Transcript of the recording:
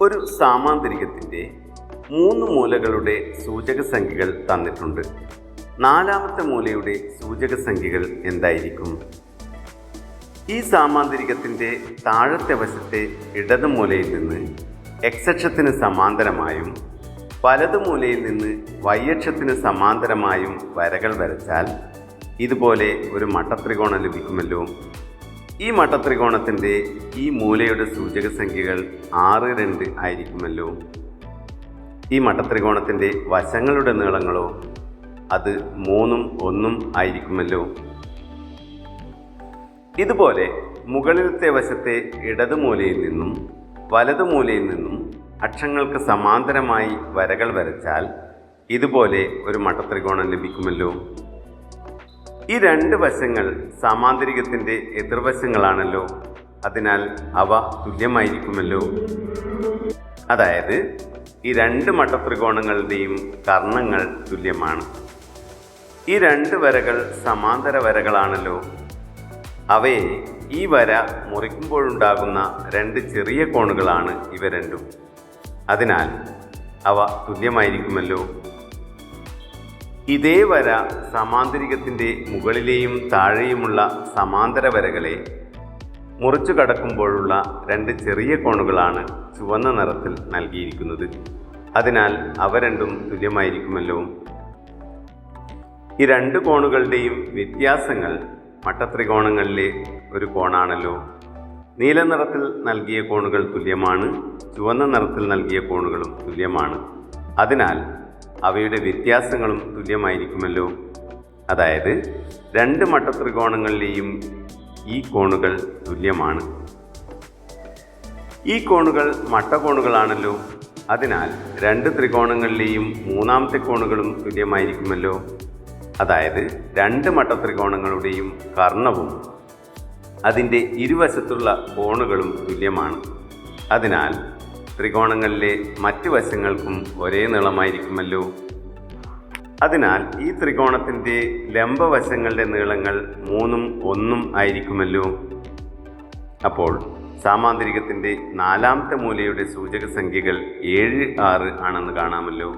ഒരു സാമാന്തരികത്തിൻ്റെ 3 മൂലകളുടെ സൂചക സംഖ്യകൾ തന്നിട്ടുണ്ട്. 4ാമത്തെ മൂലയുടെ സൂചക സംഖ്യകൾ എന്തായിരിക്കും? ഈ സാമാന്തരികത്തിൻ്റെ താഴത്തെ വശത്തെ ഇടത് മൂലയിൽ നിന്ന് x അക്ഷത്തിന് സമാന്തരമായും വലതു മൂലയിൽ നിന്ന് y അക്ഷത്തിന് സമാന്തരമായും വരകൾ വരച്ചാൽ ഇതുപോലെ ഒരു മട്ടത്രികോണം ലഭിക്കുമല്ലോ. ഈ മട്ടത്രികോണത്തിൻ്റെ ഈ മൂലയുടെ സൂചക സംഖ്യകൾ 6, 2 ആയിരിക്കുമല്ലോ. ഈ മട്ടത്രികോണത്തിൻ്റെ വശങ്ങളുടെ നീളങ്ങളോ അത് 3ഉം 1ഉം ആയിരിക്കുമല്ലോ. ഇതുപോലെ മുകളിലത്തെ വശത്തെ ഇടതു മൂലയിൽ നിന്നും വലതു മൂലയിൽ നിന്നും അക്ഷങ്ങൾക്ക് സമാന്തരമായി വരകൾ വരച്ചാൽ ഇതുപോലെ ഒരു മട്ടത്രികോണം ലഭിക്കുമല്ലോ. ഈ 2 വശങ്ങൾ സാമാന്തരികത്തിൻ്റെ എതിർവശങ്ങളാണല്ലോ. അതിനാൽ അവ തുല്യമായിരിക്കുമല്ലോ. അതായത് ഈ 2 മട്ടത്രികോണങ്ങളുടെയും കർണങ്ങൾ തുല്യമാണ്. ഈ 2 വരകൾ സമാന്തര വരകളാണല്ലോ. അവയെ ഈ വര മുറിക്കുമ്പോഴുണ്ടാകുന്ന 2 ചെറിയ കോണുകളാണ് ഇവ രണ്ടും. അതിനാൽ അവ തുല്യമായിരിക്കുമല്ലോ. ഇതേ വര സമാന്തരികത്തിൻ്റെ മുകളിലെയും താഴെയുമുള്ള സമാന്തര വരകളെ മുറിച്ചു കടക്കുമ്പോഴുള്ള 2 ചെറിയ കോണുകളാണ് ചുവന്ന നിറത്തിൽ നൽകിയിരിക്കുന്നത്. അതിനാൽ അവ രണ്ടും തുല്യമായിരിക്കുമല്ലോ. ഈ 2 കോണുകളുടെയും വ്യത്യാസങ്ങൾ മട്ടത്രികോണങ്ങളിലെ ഒരു കോണാണല്ലോ. നീല നിറത്തിൽ നൽകിയ കോണുകൾ തുല്യമാണ്, ചുവന്ന നിറത്തിൽ നൽകിയ കോണുകളും തുല്യമാണ്. അതിനാൽ അവയുടെ വ്യത്യാസങ്ങളും തുല്യമായിരിക്കുമല്ലോ. അതായത് 2 മട്ടത്രികോണങ്ങളിലെയും ഈ കോണുകൾ തുല്യമാണ്. ഈ കോണുകൾ മട്ടകോണുകളാണല്ലോ. അതിനാൽ 2 ത്രികോണങ്ങളിലെയും 3ാമത്തെ കോണുകളും തുല്യമായിരിക്കുമല്ലോ. അതായത് 2 മട്ടത്രികോണങ്ങളുടെയും കർണവും അതിൻ്റെ ഇരുവശത്തുള്ള കോണുകളും തുല്യമാണ്. അതിനാൽ ത്രികോണങ്ങളിലെ മറ്റ് വശങ്ങൾക്കും ഒരേ നീളമായിരിക്കുമല്ലോ. അതിനാൽ ഈ ത്രികോണത്തിൻ്റെ ലംബവശങ്ങളുടെ നീളങ്ങൾ 3ഉം 1ഉം ആയിരിക്കുമല്ലോ. അപ്പോൾ സാമാന്തരികത്തിൻ്റെ 4ാമത്തെ മൂലയുടെ സൂചക സംഖ്യകൾ 7, 6 ആണെന്ന് കാണാമല്ലോ.